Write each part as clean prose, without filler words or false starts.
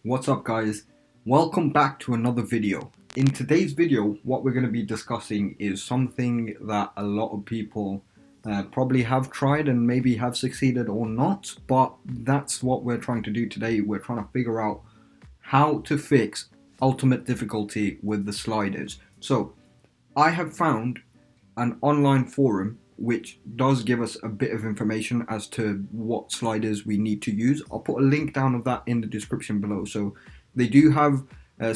What's up guys? Welcome back to another video. In today's video, what we're going to be discussing is something that a lot of people probably have tried and maybe have succeeded or not, but that's what we're trying to do today. We're trying to figure out how to fix ultimate difficulty with the sliders. So I have found an online forum which does give us a bit of information as to what sliders we need to use. I'll put a link down of that in the description below. So they do have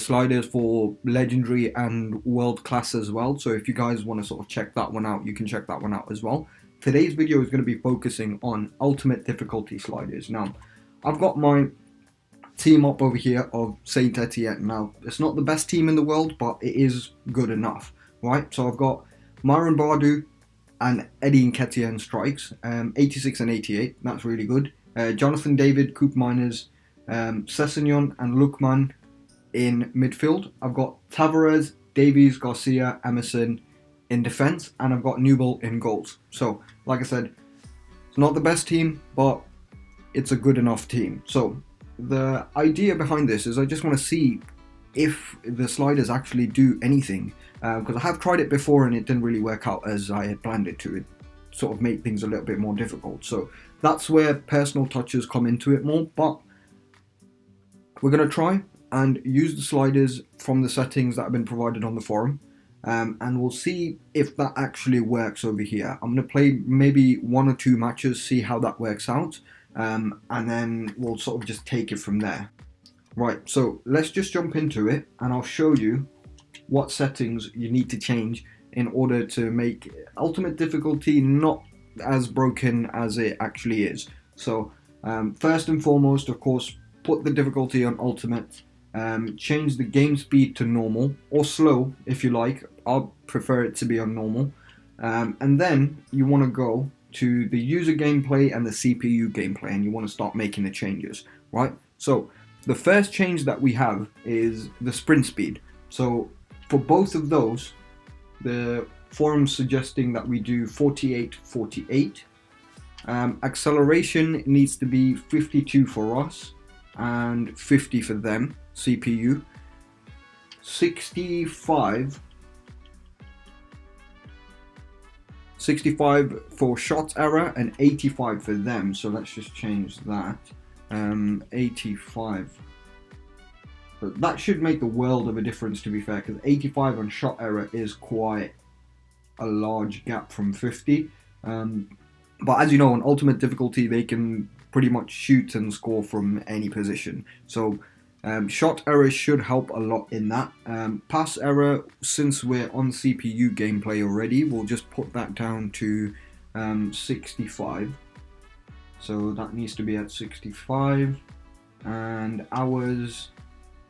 sliders for legendary and world class as well. So if you guys want to sort of check that one out, you can check that one out as well. Today's video is going to be focusing on ultimate difficulty sliders. Now, I've got my team up over here of Saint Etienne. Now, it's not the best team in the world, but it is good enough, right? So I've got Myron Bardu and Eddie Nketiah strikes, 86 and 88, that's really good. Jonathan David, Coop Miners, Sessegnon and Lukman in midfield. I've got Tavares, Davies, Garcia, Emerson in defence, and I've got Newell in goals. So, like I said, it's not the best team, but it's a good enough team. So, the idea behind this is I just want to see if the sliders actually do anything, because I have tried it before and it didn't really work out as I had planned it to. It sort of made things a little bit more difficult. So that's where personal touches come into it more, but we're going to try and use the sliders from the settings that have been provided on the forum, and we'll see if that actually works over here. I'm going to play maybe 1 or 2 matches, see how that works out, and then we'll sort of just take it from there. Right, so let's just jump into it and I'll show you what settings you need to change in order to make ultimate difficulty not as broken as it actually is. So first and foremost, of course, put the difficulty on ultimate, change the game speed to normal or slow if you like. I'll prefer it to be on normal, and then you want to go to the user gameplay and the CPU gameplay and you want to start making the changes, right? So the first change that we have is the sprint speed. So for both of those, the forum's suggesting that we do 48-48. Acceleration needs to be 52 for us and 50 for them, CPU. 65 for shot error and 85 for them. So let's just change that. 85. But that should make the world of a difference, to be fair, because 85 on shot error is quite a large gap from 50. But as you know, on ultimate difficulty, they can pretty much shoot and score from any position. So shot error should help a lot in that. Pass error, since we're on CPU gameplay already, we'll just put that down to 65. So that needs to be at 65, and hours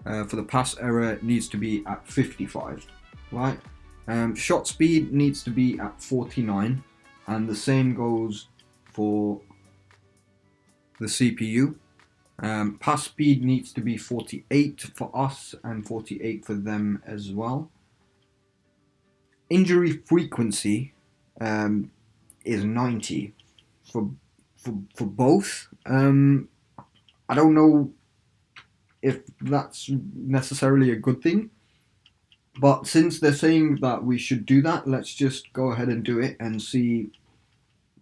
for the pass error needs to be at 55, right? Shot speed needs to be at 49, and the same goes for the CPU. Pass speed needs to be 48 for us and 48 for them as well. Injury frequency is 90 for both. I don't know if that's necessarily a good thing, but since they're saying that we should do that, let's just go ahead and do it and see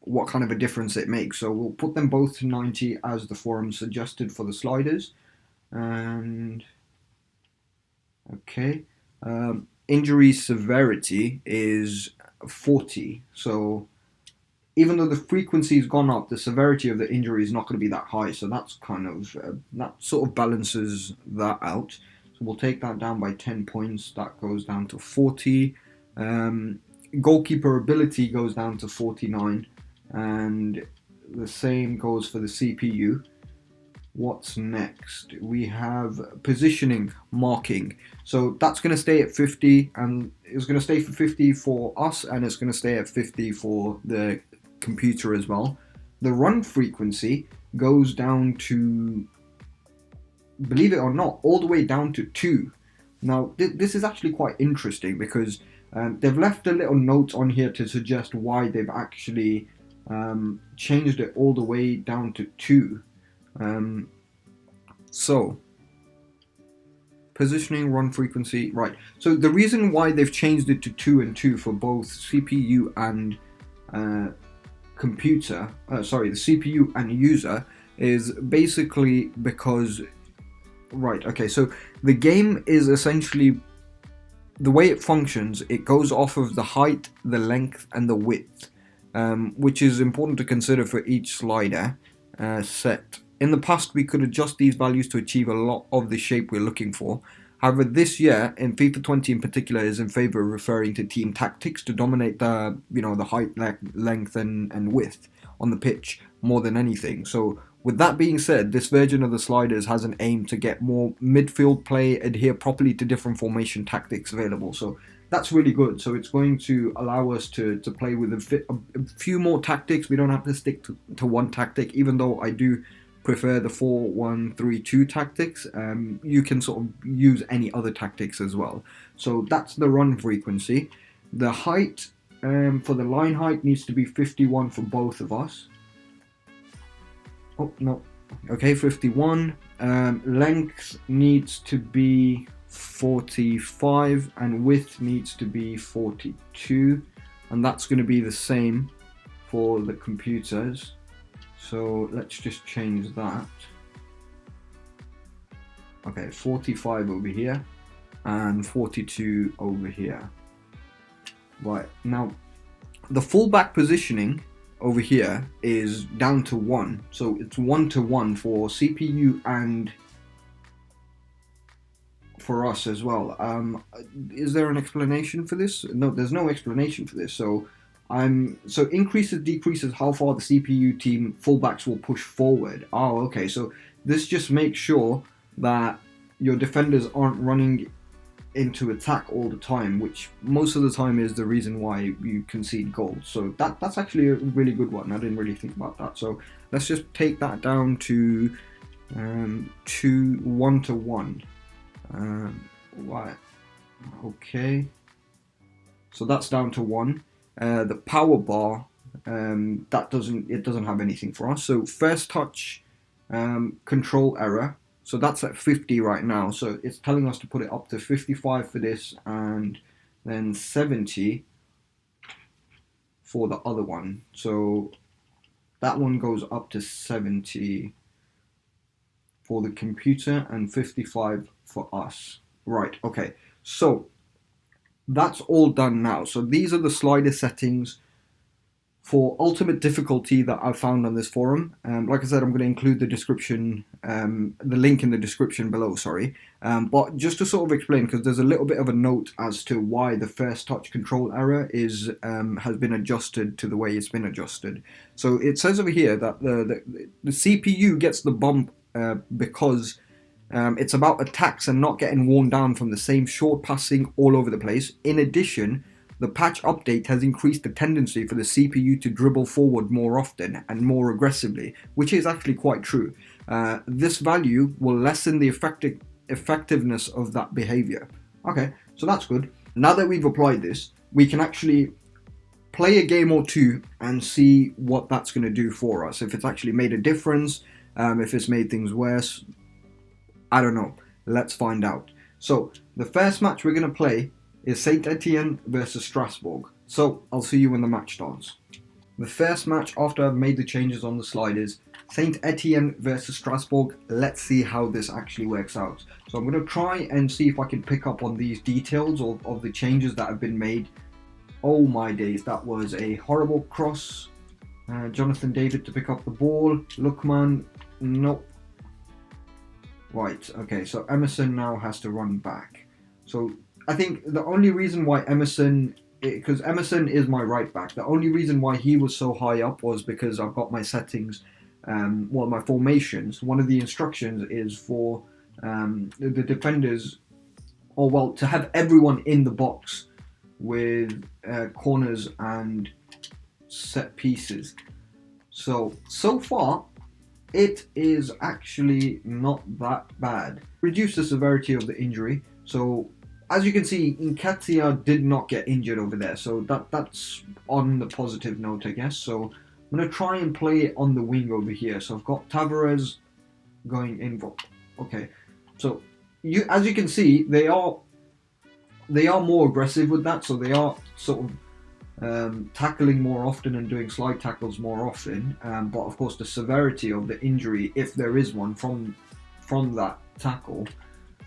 what kind of a difference it makes. So we'll put them both to 90 as the forum suggested for the sliders. And okay, injury severity is 40. So even though the frequency's gone up, the severity of the injury is not going to be that high. So that's kind of, that sort of balances that out. So we'll take that down by 10 points. That goes down to 40. Goalkeeper ability goes down to 49. And the same goes for the CPU. What's next? We have positioning, marking. So that's going to stay at 50, and it's going to stay for 50 for us, and it's going to stay at 50 for the computer as well. The run frequency goes down to, believe it or not, all the way down to 2. Now this is actually quite interesting because they've left a little note on here to suggest why they've actually changed it all the way down to 2. So Positioning, run frequency, right. So the reason why they've changed it to 2 and 2 for both CPU and computer, the CPU and user, is basically because, right, okay, so the game is essentially, the way it functions, it goes off of the height, the length, and the width, which is important to consider for each slider set. In the past, we could adjust these values to achieve a lot of the shape we're looking for. However, this year, in FIFA 20 in particular, is in favor of referring to team tactics to dominate the height, length, and width on the pitch more than anything. So, with that being said, this version of the sliders has an aim to get more midfield play, adhere properly to different formation tactics available. So that's really good. So it's going to allow us to play with a few more tactics. We don't have to stick to one tactic, even though I do prefer the 4-1-3-2 tactics. You can sort of use any other tactics as well. So that's the run frequency. The height for the line height needs to be 51 for both of us. Oh, no. Okay, 51. Length needs to be 45 and width needs to be 42. And that's going to be the same for the computers. So let's just change that. Okay, 45 over here and 42 over here. Right, now the fullback positioning over here is down to 1, so it's 1-to-1 for CPU and for us as well. Is there an explanation for this? No, there's no explanation for this. So increases, decreases how far the CPU team fullbacks will push forward. Oh, okay, so this just makes sure that your defenders aren't running into attack all the time, which most of the time is the reason why you concede goals. So that's actually a really good one. I didn't really think about that. So let's just take that down to 1-to-1. Right. Okay. So that's down to 1. The power bar, it doesn't have anything for us. So first touch control error. So that's at 50 right now. So it's telling us to put it up to 55 for this and then 70 for the other one. So that one goes up to 70 for the computer and 55 for us. Right, okay. So that's all done now. So these are the slider settings for ultimate difficulty that I found on this forum. Like I said, I'm going to include the description, the link in the description below, sorry. But just to sort of explain, because there's a little bit of a note as to why the first touch control error has been adjusted to the way it's been adjusted. So it says over here that the CPU gets the bump because it's about attacks and not getting worn down from the same short passing all over the place. In addition, the patch update has increased the tendency for the CPU to dribble forward more often and more aggressively, which is actually quite true. This value will lessen the effectiveness of that behavior. Okay, so that's good. Now that we've applied this, we can actually play a game or two and see what that's going to do for us. If it's actually made a difference, if it's made things worse, I don't know. Let's find out. So the first match we're going to play is Saint Etienne versus Strasbourg. So I'll see you when the match starts. The first match after I've made the changes on the sliders, Saint Etienne versus Strasbourg. Let's see how this actually works out. So I'm going to try and see if I can pick up on these details of the changes that have been made. Oh my days, that was a horrible cross. Jonathan David to pick up the ball. Lookman, nope. Right, okay, so Emerson now has to run back. So I think the only reason why because Emerson is my right back, the only reason why he was so high up was because I've got my settings, my formations. One of the instructions is for the defenders, to have everyone in the box with corners and set pieces. So far, it is actually not that bad. Reduce the severity of the injury. So as you can see, Nketiah did not get injured over there, so that's on the positive note, I guess. So I'm going to try and play it on the wing over here. So I've got Tavares going in. Okay, so as you can see, they are more aggressive with that, so they are sort of tackling more often and doing slide tackles more often. But of course, the severity of the injury, if there is one from that tackle,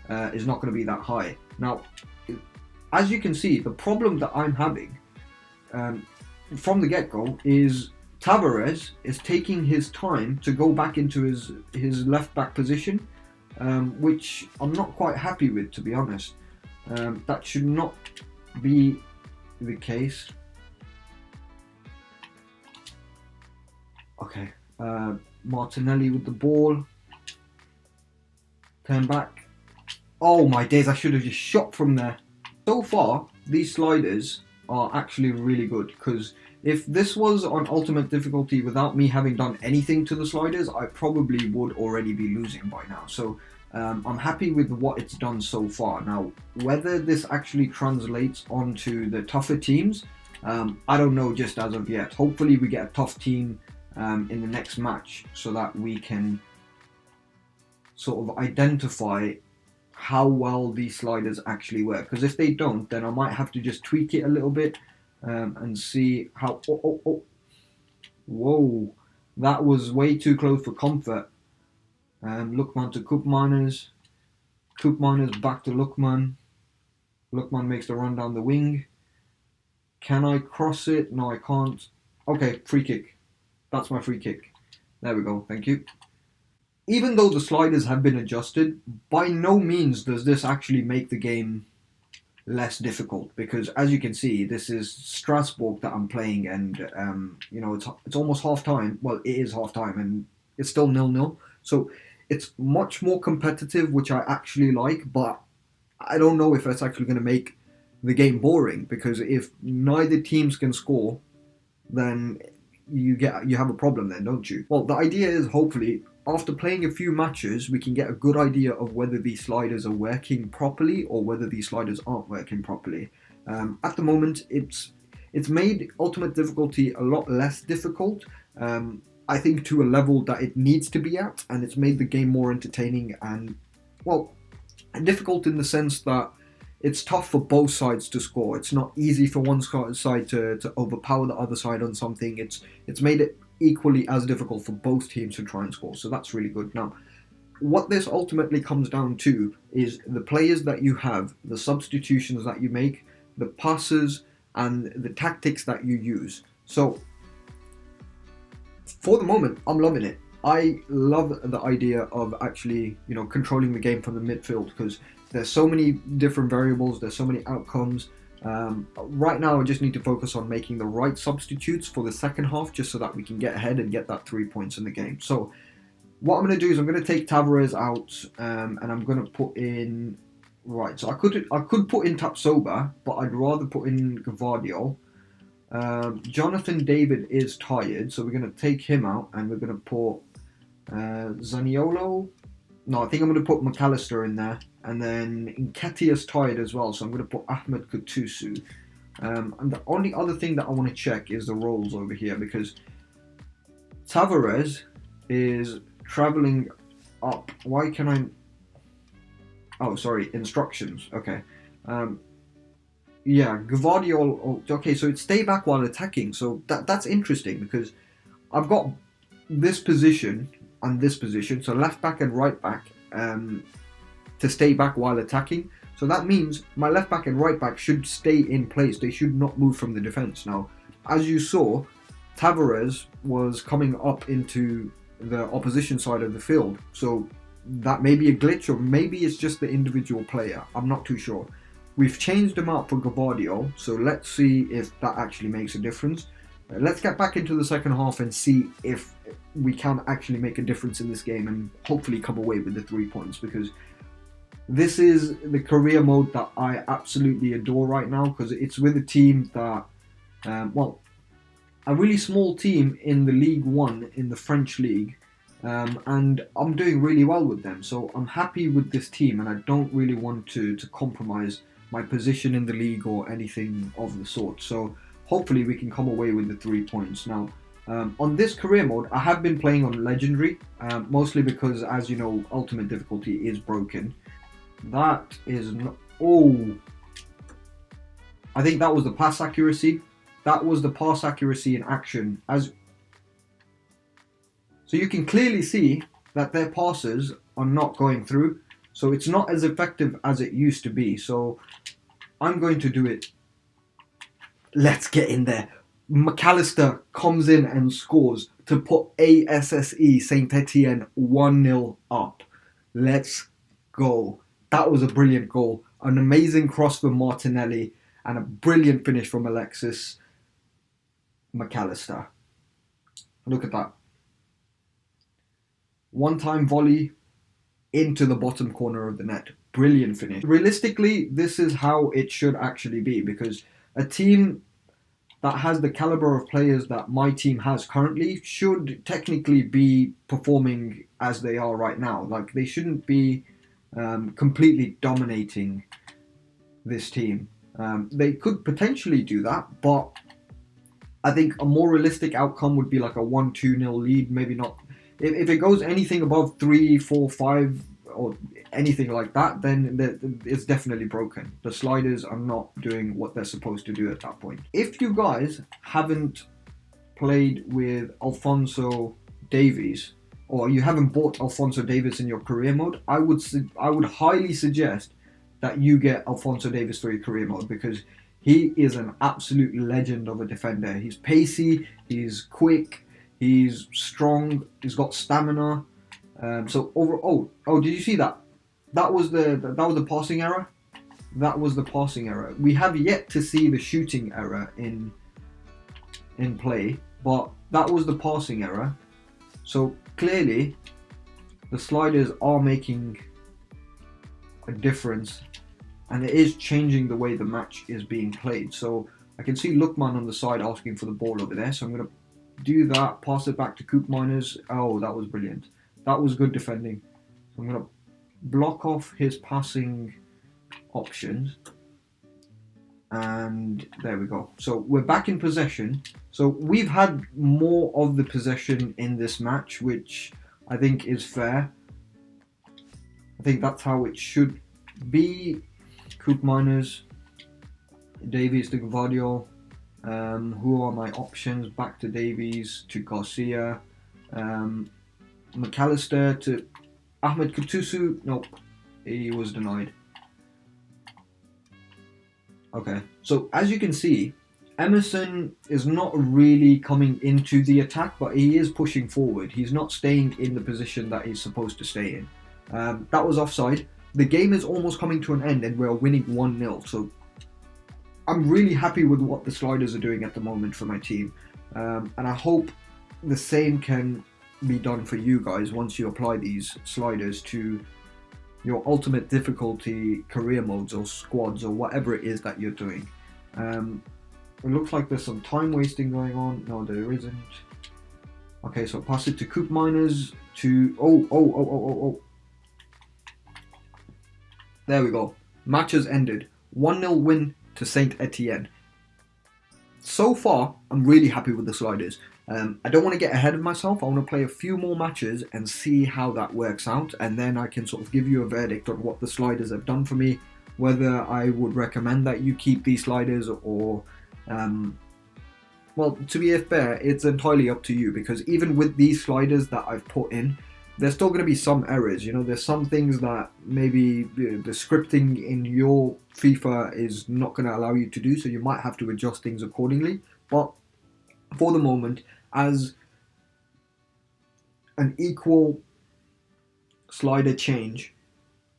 is not going to be that high. Now, as you can see, the problem that I'm having from the get-go is Tavares is taking his time to go back into his left back position, which I'm not quite happy with, to be honest. That should not be the case. Okay, Martinelli with the ball. Turn back. Oh my days, I should have just shot from there. So far, these sliders are actually really good, because if this was on ultimate difficulty without me having done anything to the sliders, I probably would already be losing by now. So I'm happy with what it's done so far. Now, whether this actually translates onto the tougher teams, I don't know just as of yet. Hopefully we get a tough team in the next match, so that we can sort of identify how well these sliders actually work. Because if they don't, then I might have to just tweak it a little bit and see how... Whoa, that was way too close for comfort. Lookman to Koopmeiners. Koopmeiners back to Lookman. Lookman makes the run down the wing. Can I cross it? No, I can't. Okay, free kick. That's my free kick. There we go, thank you. Even though the sliders have been adjusted, by no means does this actually make the game less difficult, because as you can see, this is Strasbourg that I'm playing, and you know, it's almost half time. Well, it is half time, and it's still 0-0. So it's much more competitive, which I actually like, but I don't know if that's actually going to make the game boring, because if neither teams can score, then you have a problem then, don't you? Well, the idea is, hopefully, after playing a few matches, we can get a good idea of whether these sliders are working properly or whether these sliders aren't working properly. At the moment, it's made ultimate difficulty a lot less difficult, I think, to a level that it needs to be at, and it's made the game more entertaining and, well, difficult in the sense that it's tough for both sides to score. It's not easy for one side to overpower the other side on something. It's made it equally as difficult for both teams to try and score, so that's really good. Now, what this ultimately comes down to is the players that you have, the substitutions that you make, the passes, and the tactics that you use. So, for the moment, I'm loving it. I love the idea of actually, you know, controlling the game from the midfield, because there's so many different variables, there's so many outcomes. Right now, I just need to focus on making the right substitutes for the second half, just so that we can get ahead and get that 3 points in the game. So, what I'm going to do is I'm going to take Tavares out, and I'm going to put in... Right, so I could put in Tapsoba, but I'd rather put in Gvardiol. Jonathan David is tired, so we're going to take him out, and we're going to put Zaniolo. No, I think I'm going to put McAllister in there, and then Nketiah's tired as well, so I'm going to put Ahmed Kutusu. And the only other thing that I want to check is the roles over here, because Tavares is travelling up. Why can I... Oh, sorry, instructions. Okay. Yeah, Gvardiol... Okay, so it's stay back while attacking, so that's interesting, because I've got this position and this position, so left back and right back, to stay back while attacking. So that means my left back and right back should stay in place. They should not move from the defence. Now, as you saw, Tavares was coming up into the opposition side of the field. So that may be a glitch, or maybe it's just the individual player. I'm not too sure. We've changed him out for Gvardiol, so let's see if that actually makes a difference. Let's get back into the second half and see if we can actually make a difference in this game and hopefully come away with the 3 points, because this is the career mode that I absolutely adore right now, because it's with a team that, well, a really small team in the League One, in the French League, and I'm doing really well with them. So I'm happy with this team, and I don't really want to compromise my position in the league or anything of the sort. So hopefully we can come away with the 3 points. Now, on this career mode, I have been playing on Legendary, mostly because, as you know, Ultimate difficulty is broken. That is not... Oh, I think that was the pass accuracy. That was the pass accuracy in action. So you can clearly see that their passes are not going through. So it's not as effective as it used to be. So I'm going to do it. Let's get in there. McAllister comes in and scores to put ASSE Saint Etienne 1-0 up. Let's go. That was a brilliant goal. An amazing cross from Martinelli and a brilliant finish from Alexis McAllister. Look at that. One-time volley into the bottom corner of the net. Brilliant finish. Realistically, this is how it should actually be, because a team that has the caliber of players that my team has currently should technically be performing as they are right now. Like, they shouldn't be completely dominating this team. They could potentially do that, but I think a more realistic outcome would be like a 1-2-0 lead. Maybe not. If it goes anything above 3, 4, 5 or anything like that, then it's definitely broken. The sliders are not doing what they're supposed to do at that point. If you guys haven't played with Alphonso Davies, or you haven't bought Alphonso Davies in your career mode, I would highly suggest that you get Alphonso Davies for your career mode, because he is an absolute legend of a defender. He's pacey, he's quick, he's strong, he's got stamina. So overall, oh, did you see that? That was the passing error. That was the passing error. We have yet to see the shooting error in play, but that was the passing error. So clearly, the sliders are making a difference, and it is changing the way the match is being played. So I can see Lookman on the side asking for the ball over there. So I'm going to do that, pass it back to Coop Miners. Oh, that was brilliant. That was good defending. So I'm going to block off his passing options. And there we go. So we're back in possession. So we've had more of the possession in this match, which I think is fair. I think that's how it should be. Coop Miners, Davies to Gvardiol. Who are my options? Back to Davies, to Garcia. McAllister to Ahmed Kutusu. Nope, he was denied. Okay, so as you can see, Emerson is not really coming into the attack, but he is pushing forward. He's not staying in the position that he's supposed to stay in. That was offside. The game is almost coming to an end and we're winning 1-0. So I'm really happy with what the sliders are doing at the moment for my team. And I hope the same can be done for you guys once you apply these sliders to your ultimate difficulty career modes or squads or whatever it is that you're doing. It looks like there's some time wasting going on. No, there isn't. Okay, so pass it to Coop Miners to... Oh. There we go. Match has ended. 1-0 win to Saint Etienne. So far, I'm really happy with the sliders. I don't want to get ahead of myself. I want to play a few more matches and see how that works out, and then I can sort of give you a verdict on what the sliders have done for me, whether I would recommend that you keep these sliders or... well, to be fair, it's entirely up to you, because even with these sliders that I've put in, there's still going to be some errors. You know, there's some things that maybe the scripting in your FIFA is not going to allow you to do, so you might have to adjust things accordingly. But for the moment, as an equal slider change,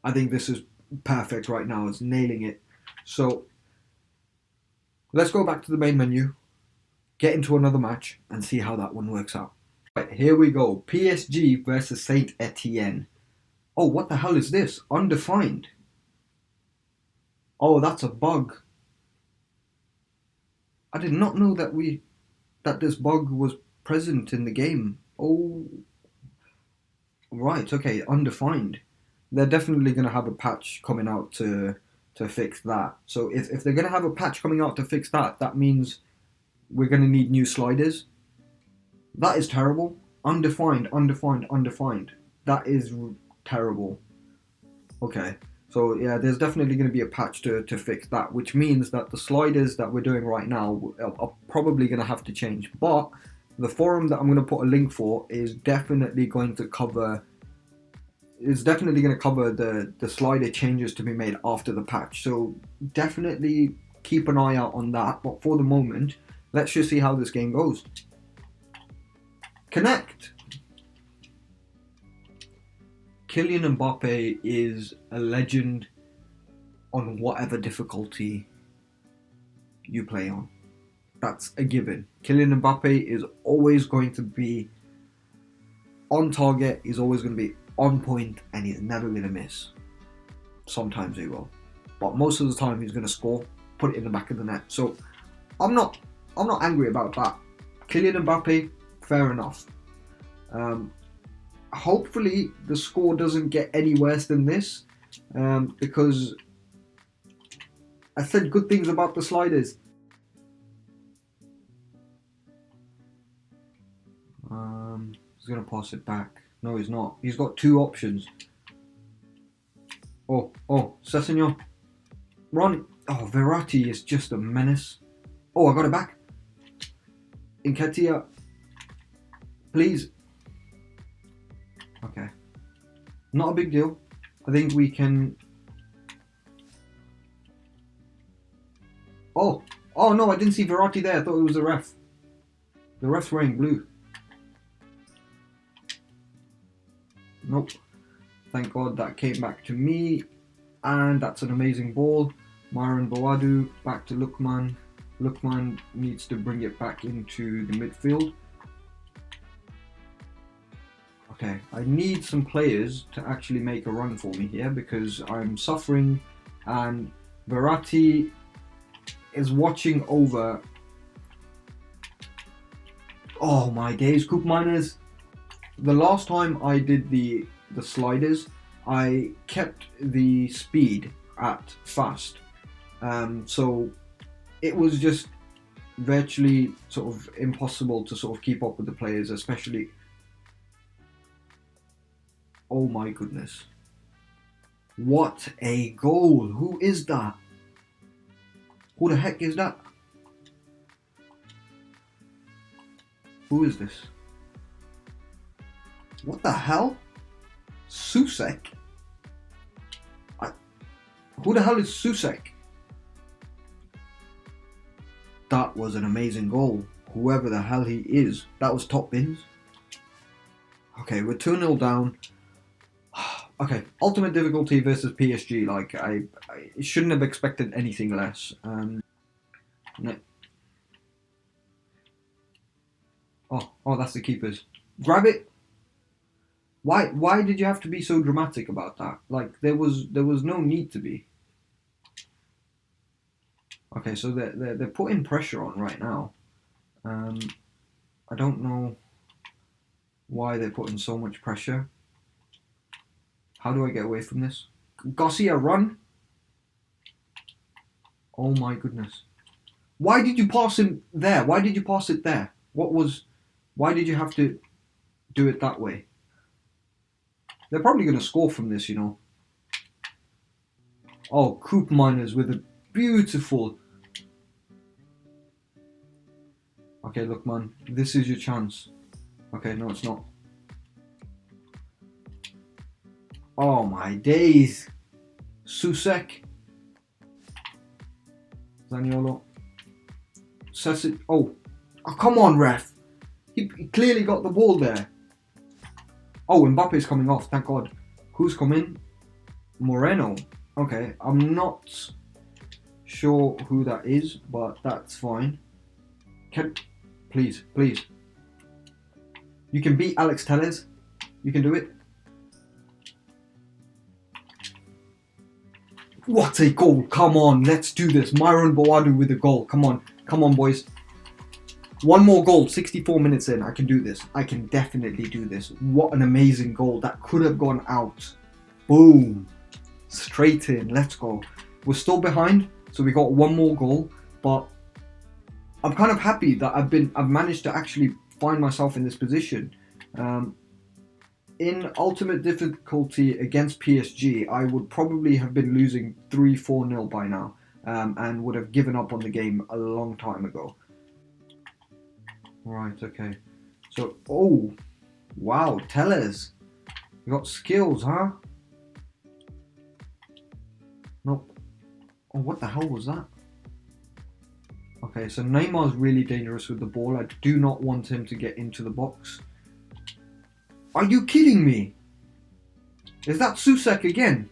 I think this is perfect right now. It's nailing it. So let's go back to the main menu, get into another match, and see how that one works out. Right, here we go. PSG versus Saint Etienne. Oh, what the hell is this? Undefined. Oh, that's a bug. I did not know that this bug was present in the game. Oh, right. Okay, undefined. They're definitely going to have a patch coming out to fix that. So if they're going to have a patch coming out to fix that, that means we're going to need new sliders. That is terrible. Undefined. That is terrible. Okay. So yeah, there's definitely going to be a patch to fix that, which means that the sliders that we're doing right now are probably going to have to change. But the forum that I'm going to put a link for is definitely going to cover the slider changes to be made after the patch. So definitely keep an eye out on that. But for the moment, let's just see how this game goes. Connect. Kylian Mbappe is a legend on whatever difficulty you play on. That's a given. Kylian Mbappe is always going to be on target, he's always going to be on point, and he's never going to miss. Sometimes he will, but most of the time he's going to score, put it in the back of the net. So I'm not angry about that. Kylian Mbappe, fair enough. Hopefully the score doesn't get any worse than this, because I said good things about the sliders. He's going to pass it back. No, he's not. He's got two options. Oh, Sessegnon. Run. Oh, Verratti is just a menace. Oh, I got it back. Nketiah. Please. Okay. Not a big deal. I think we can... Oh no, I didn't see Verratti there. I thought it was the ref. The ref's wearing blue. Nope. Thank God that came back to me. And that's an amazing ball. Myron Boadu back to Lookman. Lookman needs to bring it back into the midfield. Okay, I need some players to actually make a run for me here because I'm suffering, and Verratti is watching over. Oh my days, Coop Miners. The last time I did the sliders, I kept the speed at fast. So it was just virtually sort of impossible to sort of keep up with the players, especially... Oh my goodness. What a goal! Who is that? Who the heck is that? Who is this? What the hell? Susek? Who the hell is Susek? That was an amazing goal. Whoever the hell he is. That was top bins. Okay, we're 2-0 down. Okay, ultimate difficulty versus PSG. Like, I shouldn't have expected anything less. No. Oh, that's the keepers. Grab it. Why did you have to be so dramatic about that? Like, there was no need to be. Okay, so they're putting pressure on right now. I don't know why they're putting so much pressure. How do I get away from this? Garcia, run! Oh my goodness. Why did you pass him there? Why did you pass it there? Why did you have to do it that way? They're probably going to score from this, you know. Oh, Coop Miners with a beautiful... Okay, look, man. This is your chance. Okay, no, it's not. Oh my days. Susek. Zaniolo. Oh, come on, ref. He clearly got the ball there. Oh, Mbappe's coming off, thank God. Who's coming? Moreno. Okay, I'm not sure who that is, but that's fine. Please. You can beat Alex Telles. You can do it. What a goal. Come on, let's do this. Myron Boadu with a goal. Come on, boys. One more goal, 64 minutes in. I can do this. I can definitely do this. What an amazing goal. That could have gone out. Boom. Straight in. Let's go. We're still behind, so we got one more goal. But I'm kind of happy that I've managed to actually find myself in this position. In ultimate difficulty against PSG, I would probably have been losing 3-4-0 by now, and would have given up on the game a long time ago. Right, okay. So, oh, wow, Tellez. You got skills, huh? Nope. Oh, what the hell was that? Okay, so Neymar's really dangerous with the ball. I do not want him to get into the box. Are you kidding me? Is that Susek again?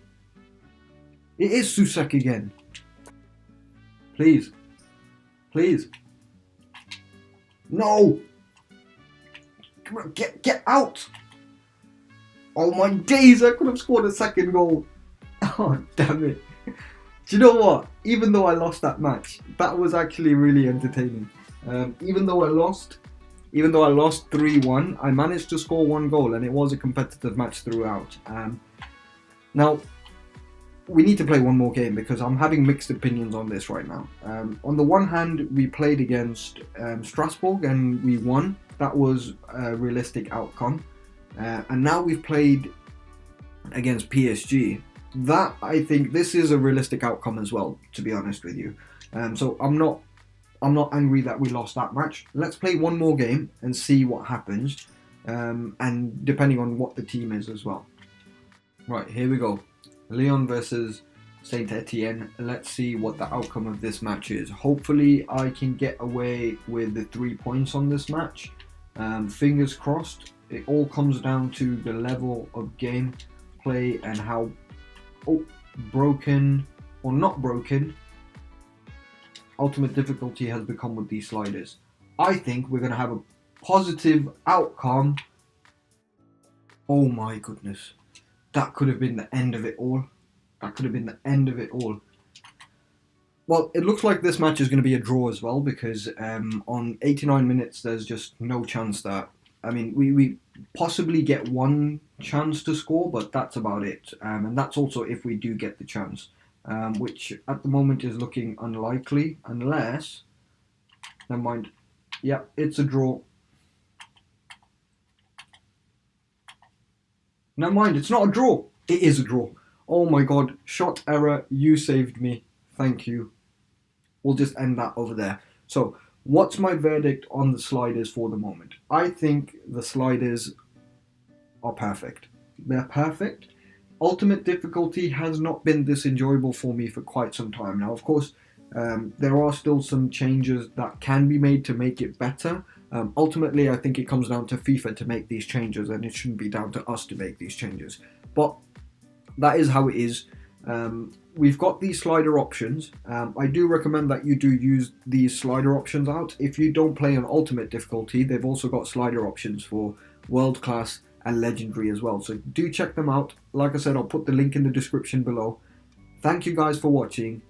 It is Susek again. Please. Please. No! Come on, get out! Oh my days, I could have scored a second goal. Oh, damn it. Do you know what? Even though I lost that match, that was actually really entertaining. Even though I lost 3-1, I managed to score one goal, and it was a competitive match throughout. Now, we need to play one more game because I'm having mixed opinions on this right now. On the one hand, we played against Strasbourg and we won. That was a realistic outcome. And now we've played against PSG. That, I think, this is a realistic outcome as well, to be honest with you. So I'm not angry that we lost that match. Let's play one more game and see what happens, and depending on what the team is as well. Right, here we go. Lyon versus Saint Etienne. Let's see what the outcome of this match is. Hopefully I can get away with the 3 points on this match. Fingers crossed. It all comes down to the level of game play and how broken or not broken ultimate difficulty has become with these sliders. I think we're going to have a positive outcome. Oh my goodness. That could have been the end of it all. That could have been the end of it all. Well, it looks like this match is going to be a draw as well, because on 89 minutes there's just no chance that... I mean, we possibly get one chance to score, but that's about it. And that's also if we do get the chance, which at the moment is looking unlikely, unless... Never mind. Yeah, it's a draw. Never mind, it's not a draw. It is a draw. Oh my god, shot error, you saved me. Thank you. We'll just end that over there. So, what's my verdict on the sliders for the moment? I think the sliders are perfect. They're perfect. Ultimate difficulty has not been this enjoyable for me for quite some time now. Of course, there are still some changes that can be made to make it better. Ultimately, I think it comes down to FIFA to make these changes, and it shouldn't be down to us to make these changes. But that is how it is. We've got these slider options. I do recommend that you do use these slider options out. If you don't play on ultimate difficulty, they've also got slider options for world class and legendary as well. So do check them out. Like I said, I'll put the link in the description below. Thank you guys for watching.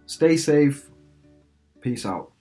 Stay safe. Peace out.